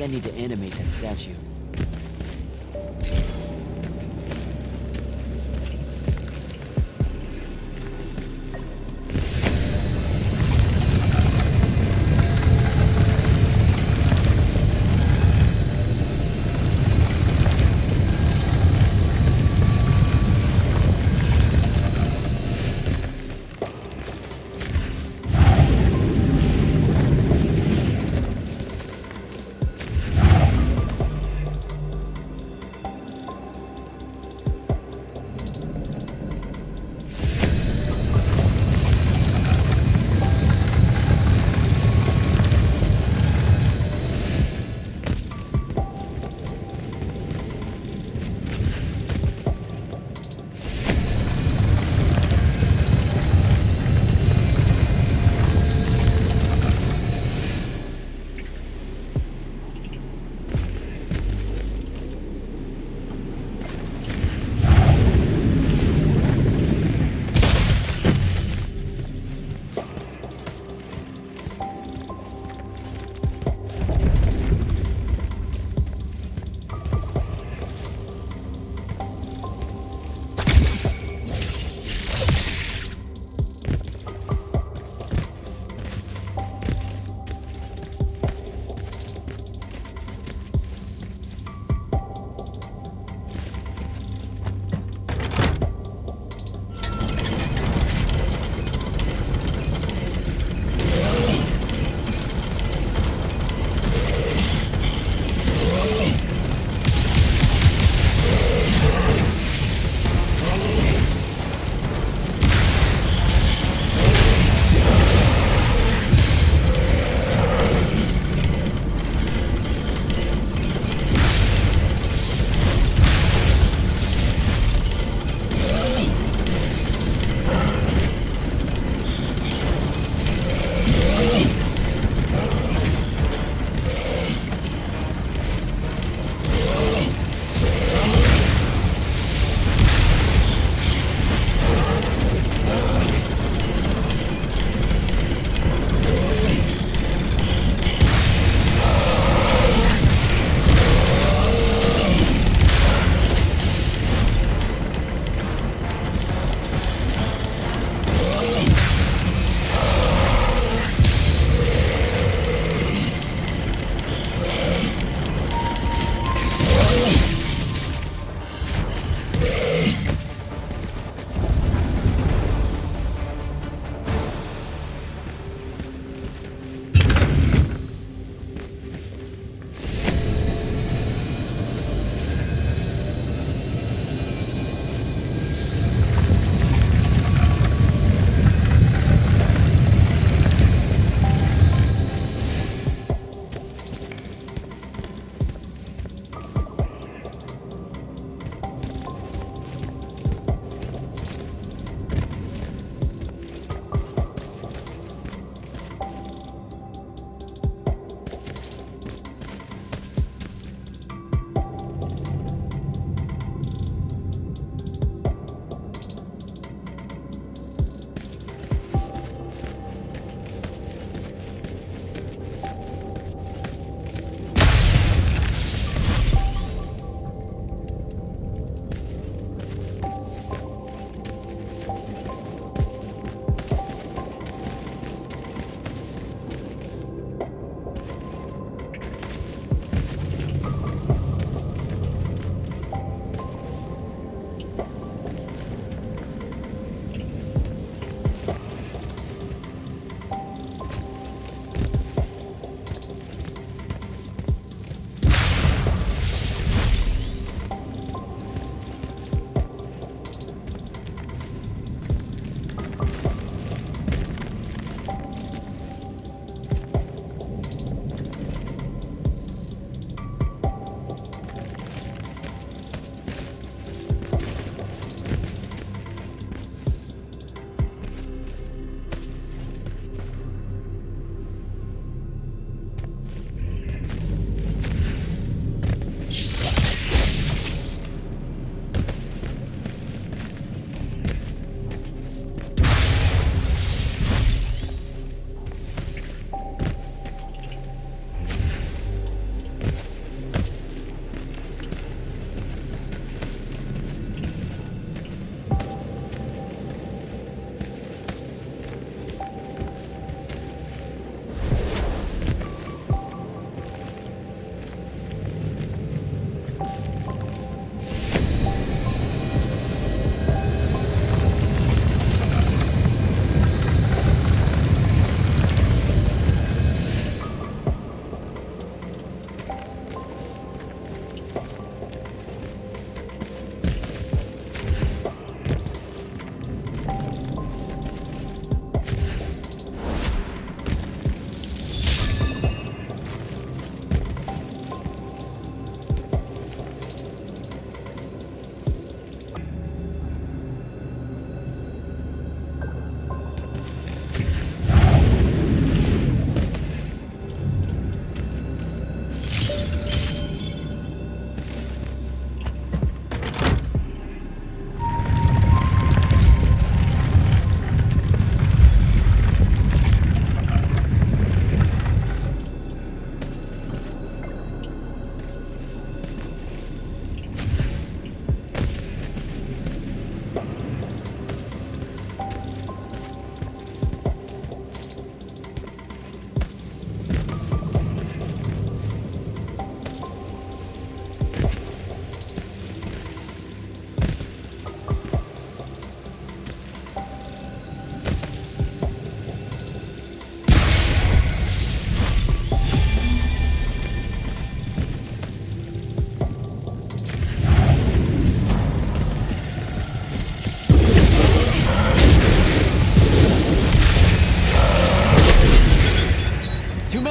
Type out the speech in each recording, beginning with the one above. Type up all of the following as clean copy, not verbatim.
I need to animate that statue.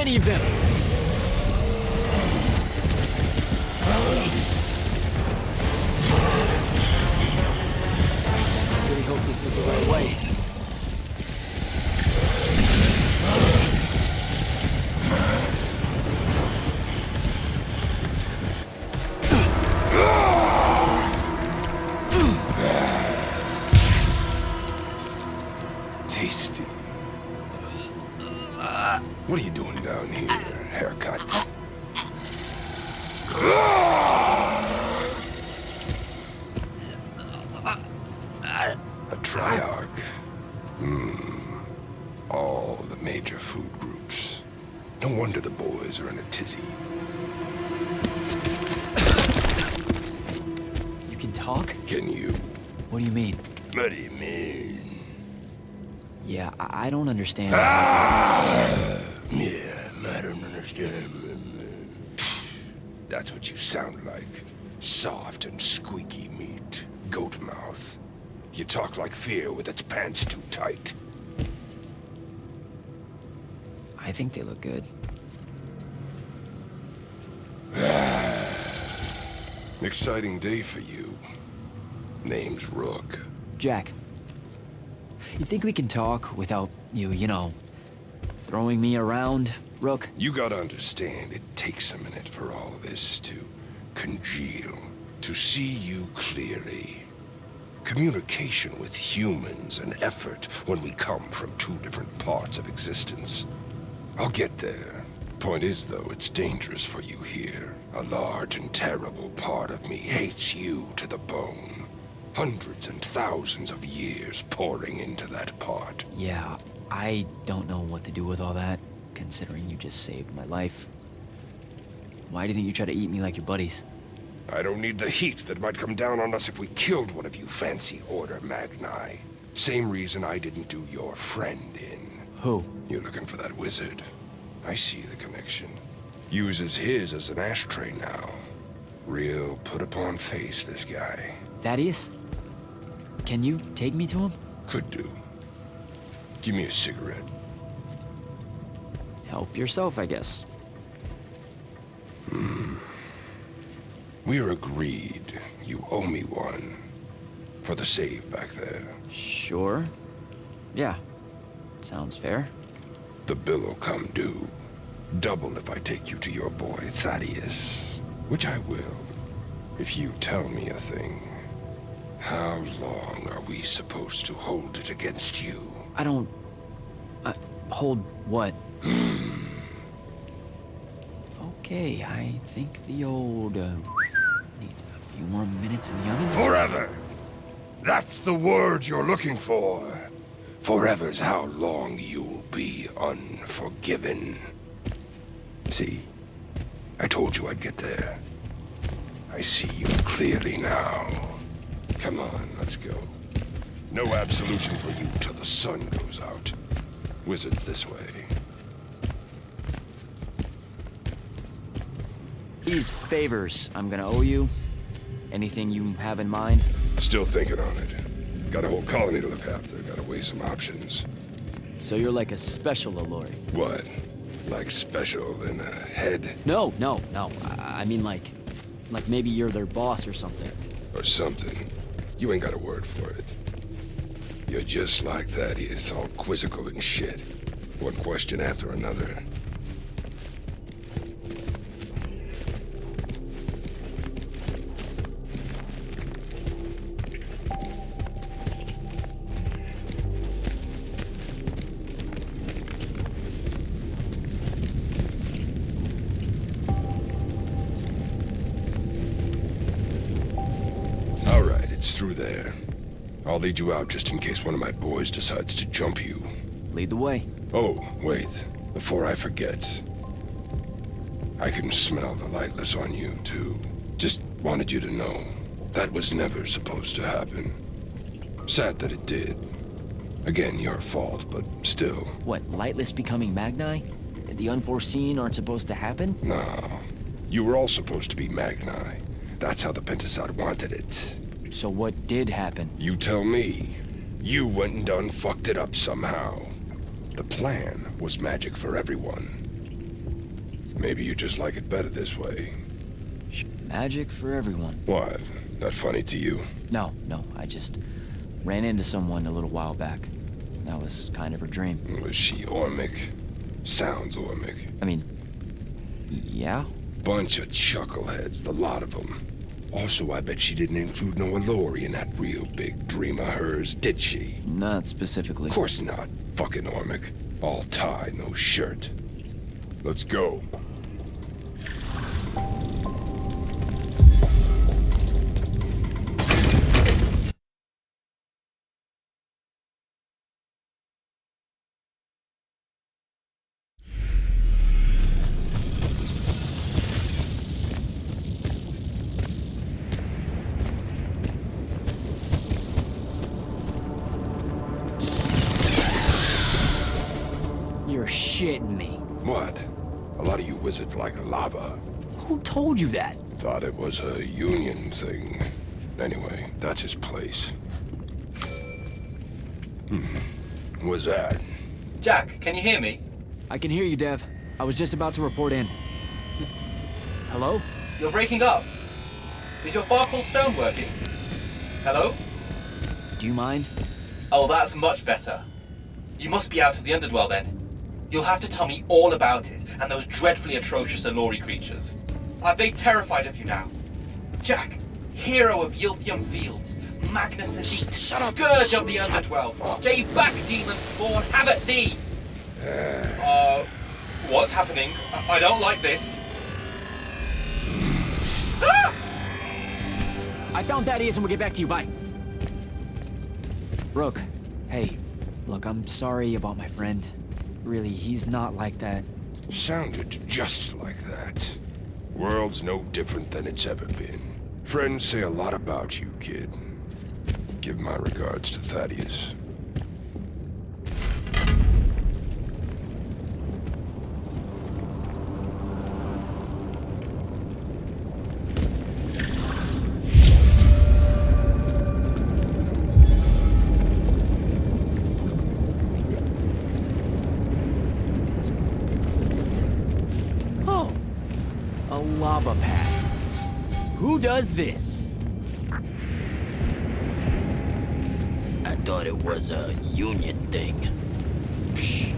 any of them! I really hope this is the right way. Tasty. What are you doing down here, haircut? A triarch. All the major food groups. No wonder the boys are in a tizzy. You can talk? Can you? What do you mean? What do you mean? Yeah, I don't understand. Yeah, I don't understand. That's what you sound like. Soft and squeaky meat. Goat mouth. You talk like fear with its pants too tight. I think they look good. Exciting day for you. Name's Rook. Jack. You think we can talk without you know, throwing me around, Rook? You gotta understand, it takes a minute for all this to congeal, to see you clearly. Communication with humans, an effort when we come from two different parts of existence. I'll get there. Point is, though, it's dangerous for you here. A large and terrible part of me hates you to the bone. Hundreds and thousands of years pouring into that part. Yeah, I don't know what to do with all that, considering you just saved my life. Why didn't you try to eat me like your buddies? I don't need the heat that might come down on us if we killed one of you fancy Order Magni. Same reason I didn't do your friend in. Who? You're looking for that wizard. I see the connection. Uses his as an ashtray now. Real put-upon face, this guy. Thaddeus? Can you take me to him? Could do. Give me a cigarette. Help yourself, I guess. We're agreed. You owe me one. For the save back there. Sure. Yeah. Sounds fair. The bill'll come due. Double if I take you to your boy, Thaddeus. Which I will. If you tell me a thing. How long are we supposed to hold it against you? I don't... hold what? Okay, I think the old, needs a few more minutes in the oven. Forever! That's the word you're looking for. Forever's how long you'll be unforgiven. See? I told you I'd get there. I see you clearly now. Come on, let's go. No absolution for you till the sun goes out. Wizards this way. These favors I'm gonna owe you. Anything you have in mind? Still thinking on it. Got a whole colony to look after. Gotta weigh some options. So you're like a special Alluri. What? Like special in a head? No. I mean like maybe you're their boss or something. Or something. You ain't got a word for it. You're just like Thaddeus, all quizzical and shit. One question after another. Through there. I'll lead you out just in case one of my boys decides to jump you. Lead the way. Oh, wait. Before I forget. I can smell the lightless on you, too. Just wanted you to know. That was never supposed to happen. Sad that it did. Again, your fault, but still. What, lightless becoming Magni? The unforeseen aren't supposed to happen? No. You were all supposed to be Magni. That's how the Pentasod wanted it. So what did happen? You tell me. You went and fucked it up somehow. The plan was magic for everyone. Maybe you just like it better this way. Magic for everyone. What? Not funny to you? No, I just ran into someone a little while back. That was kind of her dream. Was she Ormic? Sounds Ormic. I mean, yeah? Bunch of chuckleheads, the lot of them. Also, I bet she didn't include no Allori in that real big dream of hers, did she? Not specifically. Of course not. Fucking Ormic. All tie, no shirt. Let's go. You're shitting me. What? A lot of you wizards like lava. Who told you that? Thought it was a union thing. Anyway, that's his place. What's that? Jack, can you hear me? I can hear you, Dev. I was just about to report in. Hello? You're breaking up. Is your Farfel stone working? Hello? Do you mind? Oh, that's much better. You must be out of the Underdwell then. You'll have to tell me all about it, and those dreadfully atrocious Allori creatures. Are they terrified of you now? Jack, hero of Yilthium Fields, Magnus Elite, scourge of the Underdwell, stay back, demon spawn, have at thee! What's happening? I don't like this. Ah! I found Thaddeus and we'll get back to you. Bye. Brooke, hey, look, I'm sorry about my friend. Really, he's not like that. Sounded just like that. World's no different than it's ever been. Friends say a lot about you, kid. Give my regards to Thaddeus. Oh, a lava path. Who does this? I thought it was a union thing. Psh.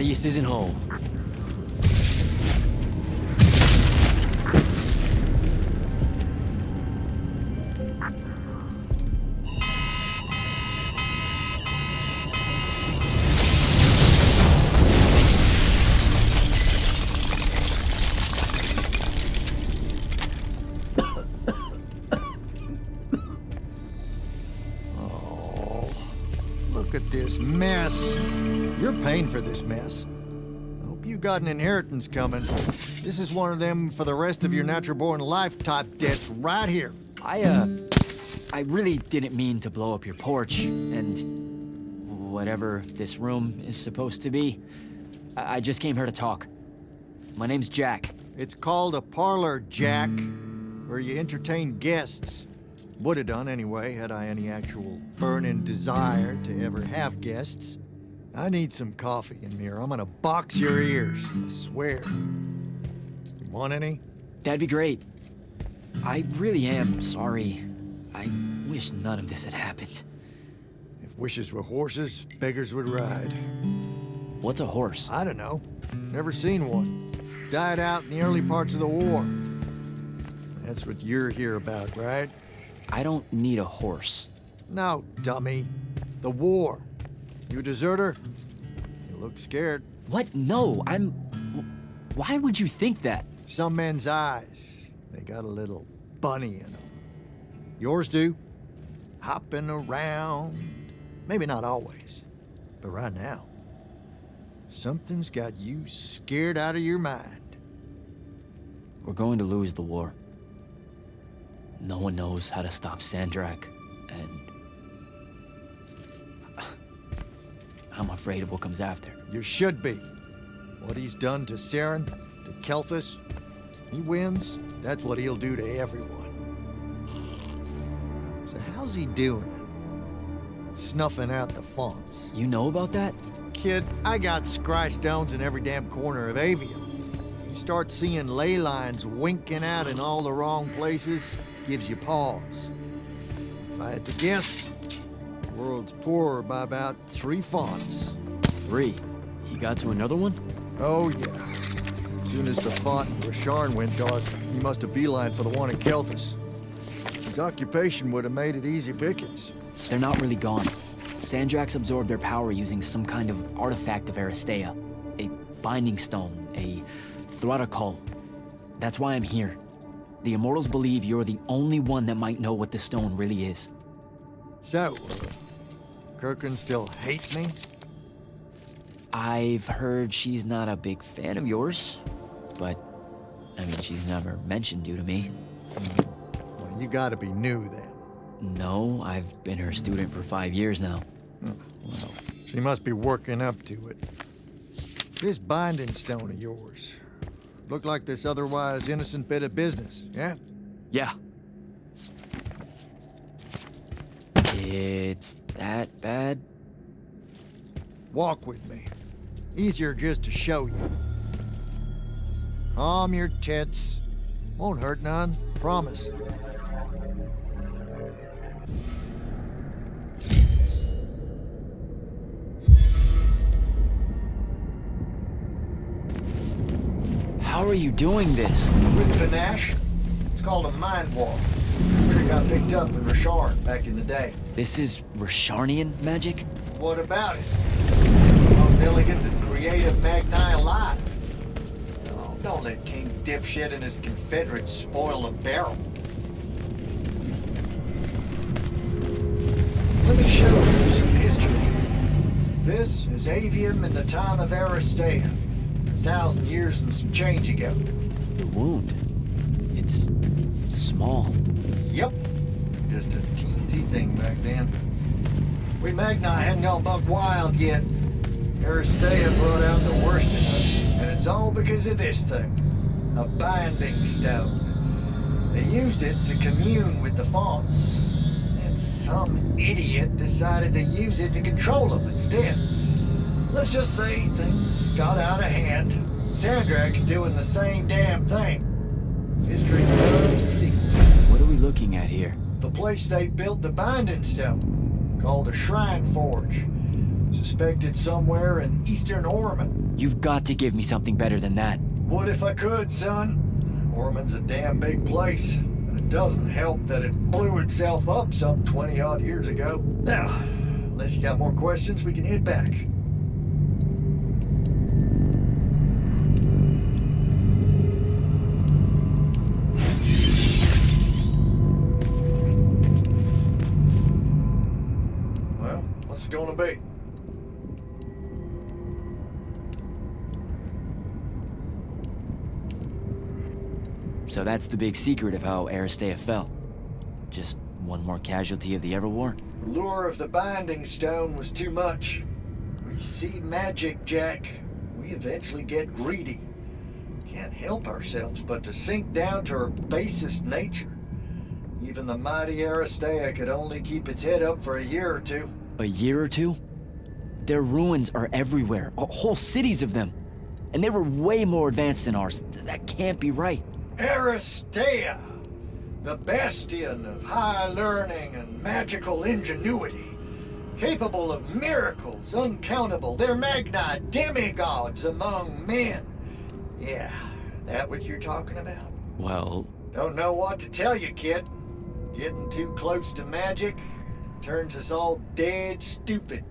Gradius isn't whole. Look at this mess. You're paying for this mess. Hope you got an inheritance coming. This is one of them for the rest of your natural-born life type debts right here. I really didn't mean to blow up your porch, and whatever this room is supposed to be. I just came here to talk. My name's Jack. It's called a parlor, Jack, where you entertain guests. Would have done anyway, had I any actual burning desire to ever have guests. I need some coffee in here. I'm gonna box your ears, I swear. You want any? That'd be great. I really am sorry. I wish none of this had happened. If wishes were horses, beggars would ride. What's a horse? I don't know. Never seen one. Died out in the early parts of the war. That's what you're here about, right? I don't need a horse. No, dummy. The war. You a deserter? You look scared. What? No, I'm... Why would you think that? Some men's eyes, they got a little bunny in them. Yours do. Hopping around. Maybe not always, but right now. Something's got you scared out of your mind. We're going to lose the war. No one knows how to stop Sandrak, and... I'm afraid of what comes after. You should be. What he's done to Saren, to Kelthus, he wins, that's what he'll do to everyone. So how's he doing it? Snuffing out the fonts. You know about that? Kid, I got scry stones in every damn corner of AVEUM. You start seeing ley lines winking out in all the wrong places, gives you pause. If I had to guess, the world's poorer by about 3 fonts. 3. He got to another one? Oh, yeah. As soon as the font in Rasharn went dark, he must have beelined for the one in Kelthus. His occupation would have made it easy pickings. They're not really gone. Sandrax absorbed their power using some kind of artifact of Aristea. A binding stone, a Throttacol. That's why I'm here. The Immortals believe you're the only one that might know what the stone really is. So, Kirkin still hate me? I've heard she's not a big fan of yours, but, I mean, she's never mentioned you to me. Well, you gotta be new then. No, I've been her student for 5 years now. Well, she must be working up to it. This binding stone of yours, look like this otherwise innocent bit of business, yeah? Yeah. It's that bad? Walk with me. Easier just to show you. Calm your tits. Won't hurt none, promise. How are you doing this? With panache, it's called a mind walk. Trick I picked up in Rasharn back in the day. This is Rasharnian magic? What about it? It's the most elegant and creative Magni alive. Oh, don't let King Dipshit and his Confederates spoil the barrel. Let me show you some history. This is AVEUM in the time of Aristea. 1,000 years and some change ago. The wound. It's small. Yep. Just a teensy thing back then. We Magni hadn't gone buck wild yet. Aristea brought out the worst in us, and it's all because of this thing. A binding stone. They used it to commune with the fonts, and some idiot decided to use it to control them instead. Let's just say things got out of hand. Sandrak's doing the same damn thing. History loves a sequel. What are we looking at here? The place they built the binding stone, called a shrine forge. suspect it's somewhere in eastern Orman. You've got to give me something better than that. Would if I could, son. Orman's a damn big place, and it doesn't help that it blew itself up some 20-odd years ago. Now, unless you got more questions, we can head back. Well, what's it gonna be? So that's the big secret of how Aristea fell. Just one more casualty of the Everwar? The lure of the Binding Stone was too much. We see magic, Jack. We eventually get greedy. Can't help ourselves but to sink down to our basest nature. Even the mighty Aristea could only keep its head up for a year or two. A year or two? Their ruins are everywhere, whole cities of them. And they were way more advanced than ours. That can't be right. Aristea, the bastion of high learning and magical ingenuity, capable of miracles uncountable. They're magni demigods among men. Yeah, that what you're talking about? Well... Don't know what to tell you, kid. Getting too close to magic turns us all dead stupid.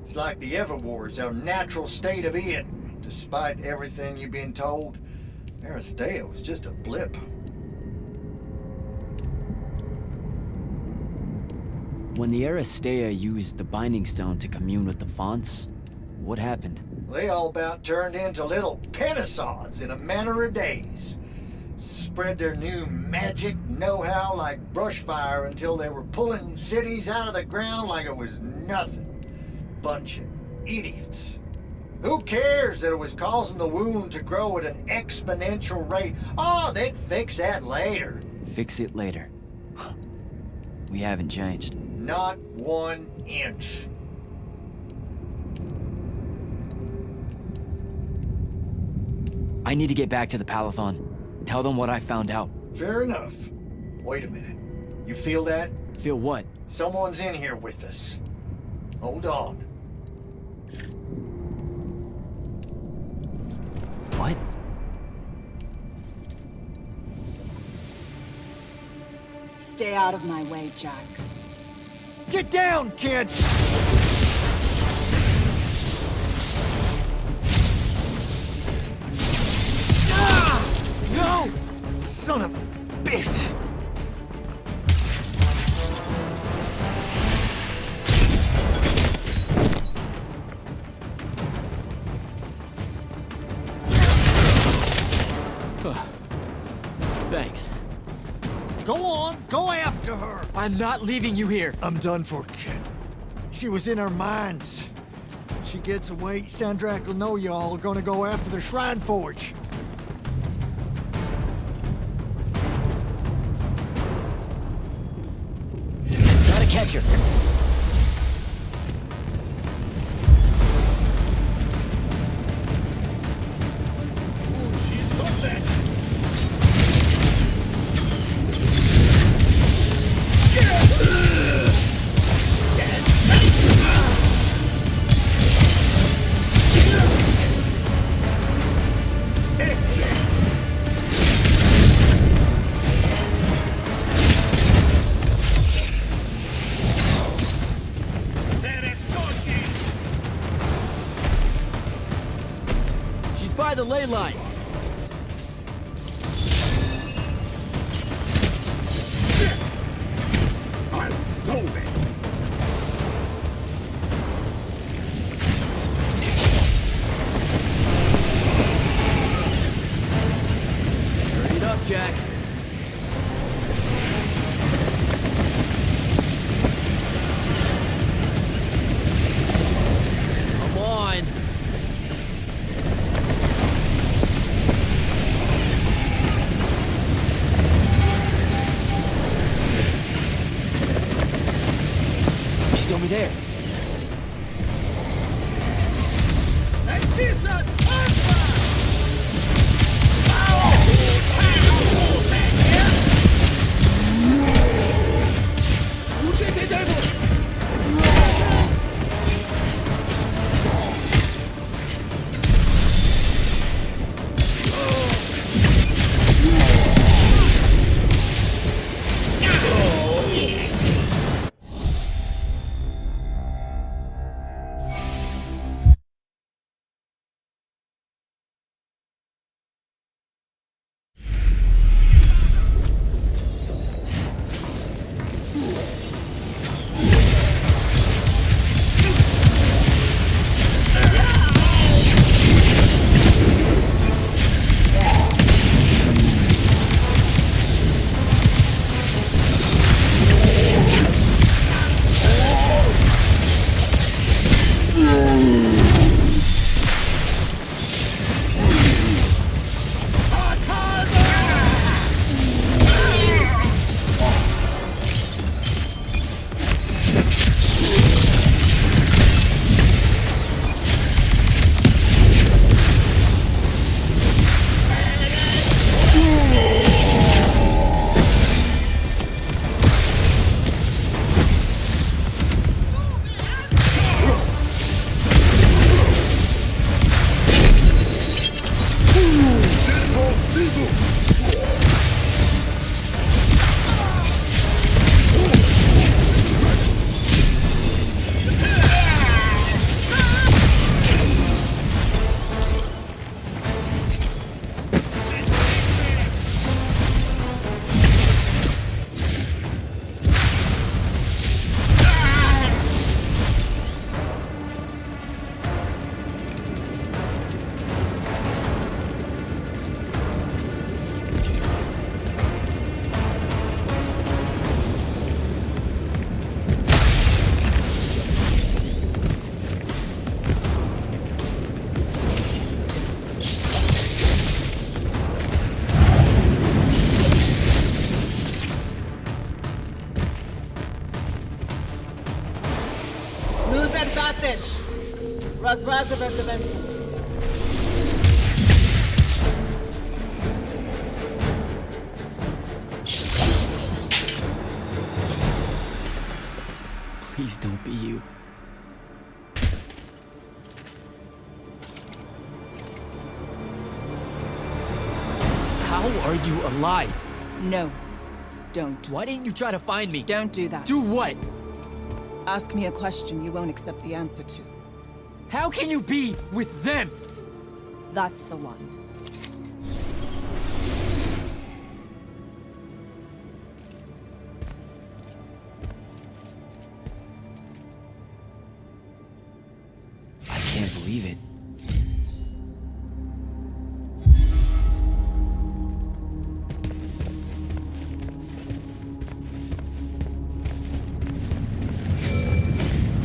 It's like the Everwar's our natural state of being. Despite everything you've been told, Aristea was just a blip. When the Aristea used the Binding Stone to commune with the Fonts, what happened? They all about turned into little Penasons in a matter of days. Spread their new magic know-how like brushfire until they were pulling cities out of the ground like it was nothing. Bunch of idiots. Who cares that it was causing the wound to grow at an exponential rate? Oh, they'd fix that later. Fix it later. We haven't changed. Not 1 inch. I need to get back to the Palathon. Tell them what I found out. Fair enough. Wait a minute. You feel that? Feel what? Someone's in here with us. Hold on. What? Stay out of my way, Jack. Get down, kid! No! Son of a bitch! Thanks. Go on, go after her! I'm not leaving you here. I'm done for, kid. She was in our minds. She gets away, Sandrak will know y'all are gonna go after the Shrine Forge. Gotta catch her. By the ley line. I'll solve it. Hurry it up, Jack. Come on. Over there. finish. Razrazavazaventa. Please don't be you. How are you alive? No, don't. Why didn't you try to find me? Don't do that. Do what? Ask me a question you won't accept the answer to. How can you be with them? That's the one. I can't believe it.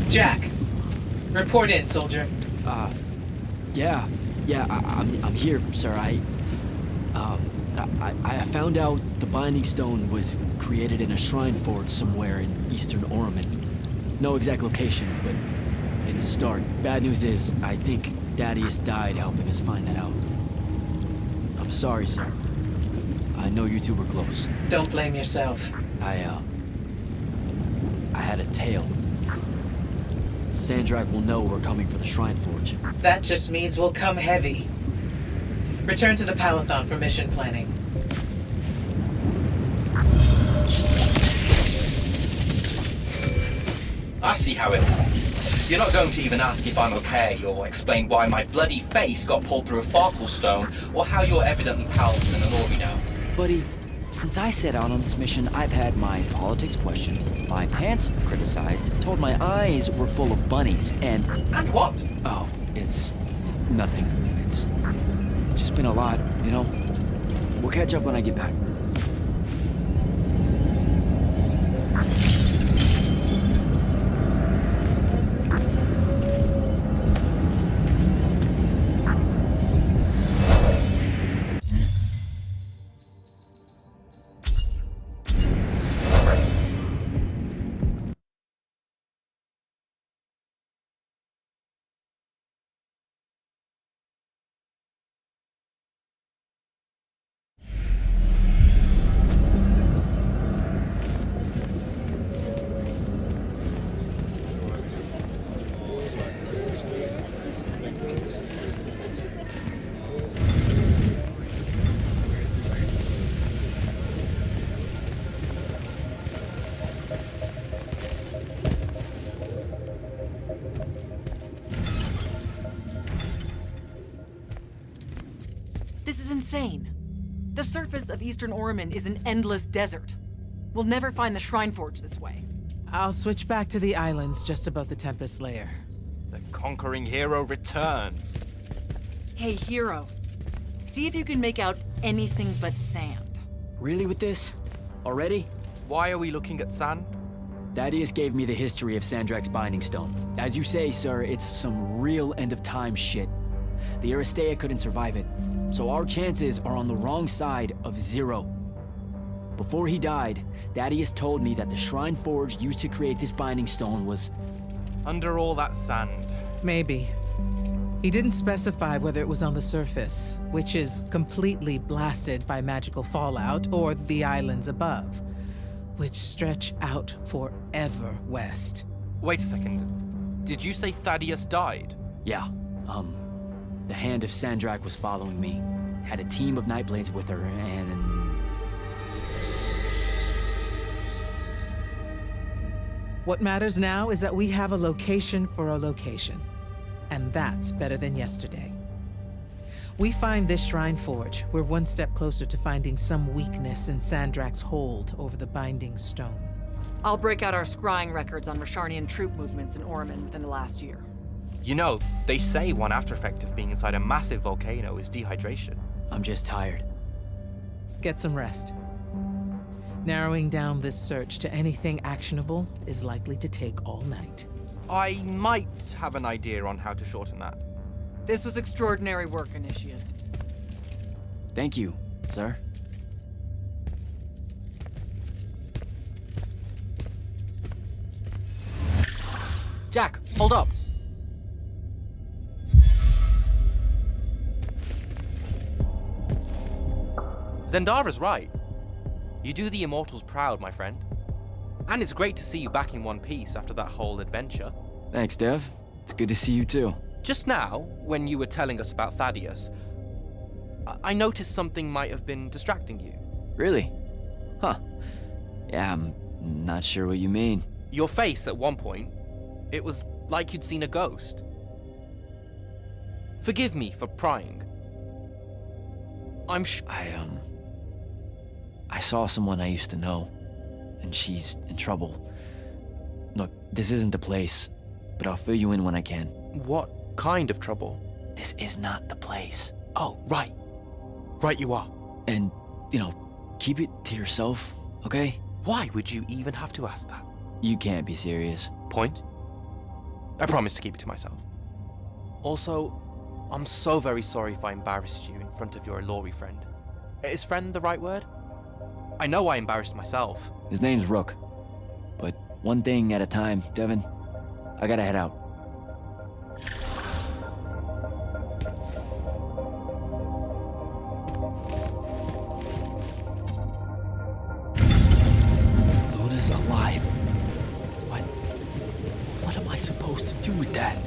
Jack, report in, soldier. Yeah, I'm here, sir. I found out the Binding Stone was created in a shrine forge somewhere in eastern Orman. No exact location, but it's a start. Bad news is, I think Thaddeus died helping us find that out. I'm sorry, sir. I know you two were close. Don't blame yourself. I had a tail. Sandrak will know we're coming for the Shrine Forge. That just means we'll come heavy. Return to the Palathon for mission planning. I see how it is. You're not going to even ask if I'm okay, or explain why my bloody face got pulled through a Farkle stone, or how you're evidently pals with an Alori now. Buddy, since I set out on this mission, I've had my politics questioned, my pants criticized, told my eyes were full of bunnies, and... And what? Oh, it's... nothing. It's just been a lot, you know? We'll catch up when I get back. This is insane. The surface of Eastern Orman is an endless desert. We'll never find the Shrine Forge this way. I'll switch back to the islands just above the Tempest Lair. The conquering hero returns. Hey, hero. See if you can make out anything but sand. Really with this? Already? Why are we looking at sand? Thaddeus gave me the history of Sandrak's Binding Stone. As you say, sir, it's some real end-of-time shit. The Aristea couldn't survive it, so our chances are on the wrong side of 0. Before he died, Thaddeus told me that the Shrine Forge used to create this Binding Stone was... Under all that sand. Maybe. He didn't specify whether it was on the surface, which is completely blasted by magical fallout, or the islands above, which stretch out forever west. Wait a second. Did you say Thaddeus died? Yeah, the Hand of Sandrak was following me. Had a team of Nightblades with her, and... What matters now is that we have a location for a location. And that's better than yesterday. We find this Shrine Forge, we're one step closer to finding some weakness in Sandrak's hold over the Binding Stone. I'll break out our scrying records on Rasharnian troop movements in Orman within the last year. You know, they say one after effect of being inside a massive volcano is dehydration. I'm just tired. Get some rest. Narrowing down this search to anything actionable is likely to take all night. I might have an idea on how to shorten that. This was extraordinary work, Initiate. Thank you, sir. Jack, hold up. Zendara's right. You do the Immortals proud, my friend. And it's great to see you back in one piece after that whole adventure. Thanks, Dev. It's good to see you too. Just now, when you were telling us about Thaddeus, I noticed something might have been distracting you. Really? Huh. Yeah, I'm not sure what you mean. Your face at one point, it was like you'd seen a ghost. Forgive me for prying. I saw someone I used to know, and she's in trouble. Look, this isn't the place, but I'll fill you in when I can. What kind of trouble? This is not the place. Oh, right. Right you are. And, keep it to yourself, okay? Why would you even have to ask that? You can't be serious. Point? I promise to keep it to myself. Also, I'm so very sorry if I embarrassed you in front of your Ilori friend. Is friend the right word? I know I embarrassed myself. His name's Rook. But one thing at a time, Devin. I gotta head out. Luna's alive. What am I supposed to do with that?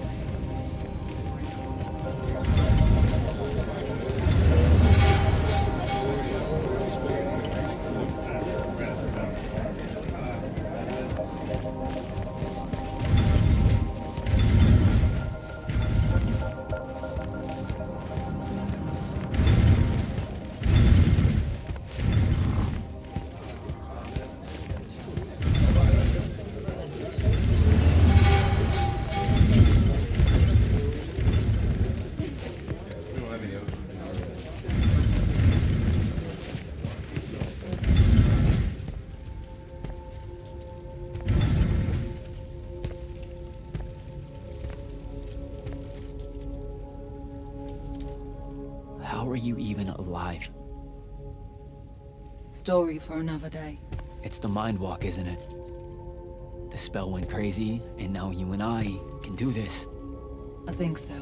How are you even alive? Story for another day. It's the mind walk, isn't it? The spell went crazy, and now you and I can do this. I think so.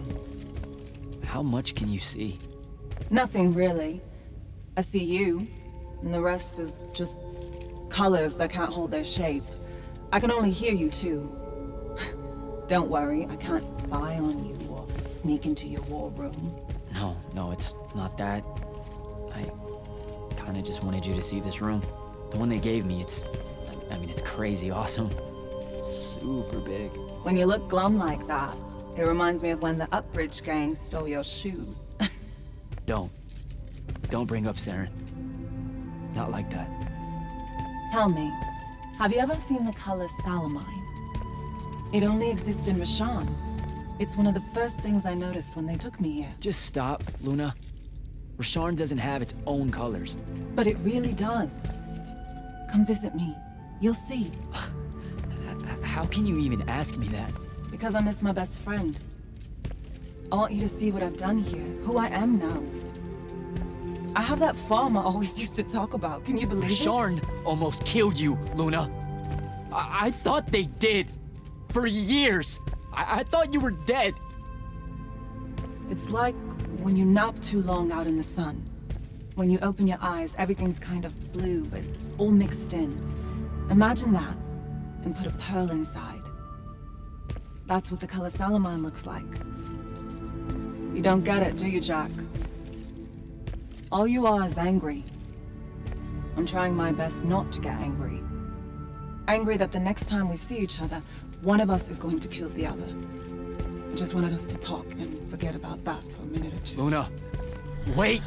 How much can you see? Nothing really. I see you, and the rest is just colors that can't hold their shape. I can only hear you too. Don't worry, I can't spy on you or sneak into your war room. No, it's not that. I kinda just wanted you to see this room. The one they gave me, it's crazy awesome. Super big. When you look glum like that, it reminds me of when the Upbridge gang stole your shoes. Don't bring up Saren. Not like that. Tell me, have you ever seen the color Salamine? It only exists in Rashan. It's one of the first things I noticed when they took me here. Just stop, Luna. Rasharn doesn't have its own colors. But it really does. Come visit me. You'll see. How can you even ask me that? Because I miss my best friend. I want you to see what I've done here, who I am now. I have that farm I always used to talk about. Can you believe it? Rasharn almost killed you, Luna. I thought they did. For years. I thought you were dead. It's like when you nap too long out in the sun. When you open your eyes, everything's kind of blue, but all mixed in. Imagine that, and put a pearl inside. That's what the color Salamine looks like. You don't get it, do you, Jack? All you are is angry. I'm trying my best not to get angry. Angry that the next time we see each other, one of us is going to kill the other. I just wanted us to talk and forget about that for a minute or two. Luna, wait!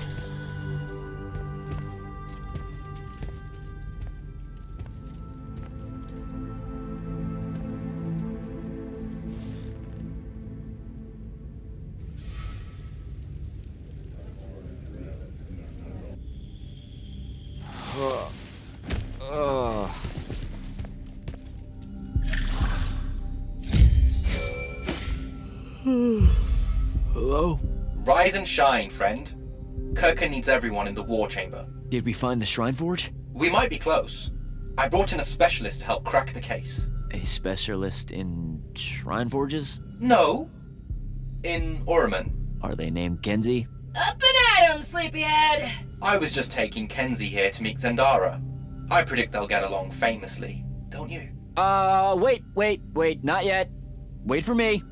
Hello? Rise and shine, friend. Kirka needs everyone in the war chamber. Did we find the Shrine Forge? We might be close. I brought in a specialist to help crack the case. A specialist in Shrine Forges? No. In Orman. Are they named Genzi? Up and at AVEUM, sleepyhead! I was just taking Kenzie here to meet Zendara. I predict they'll get along famously, don't you? Wait, not yet. Wait for me.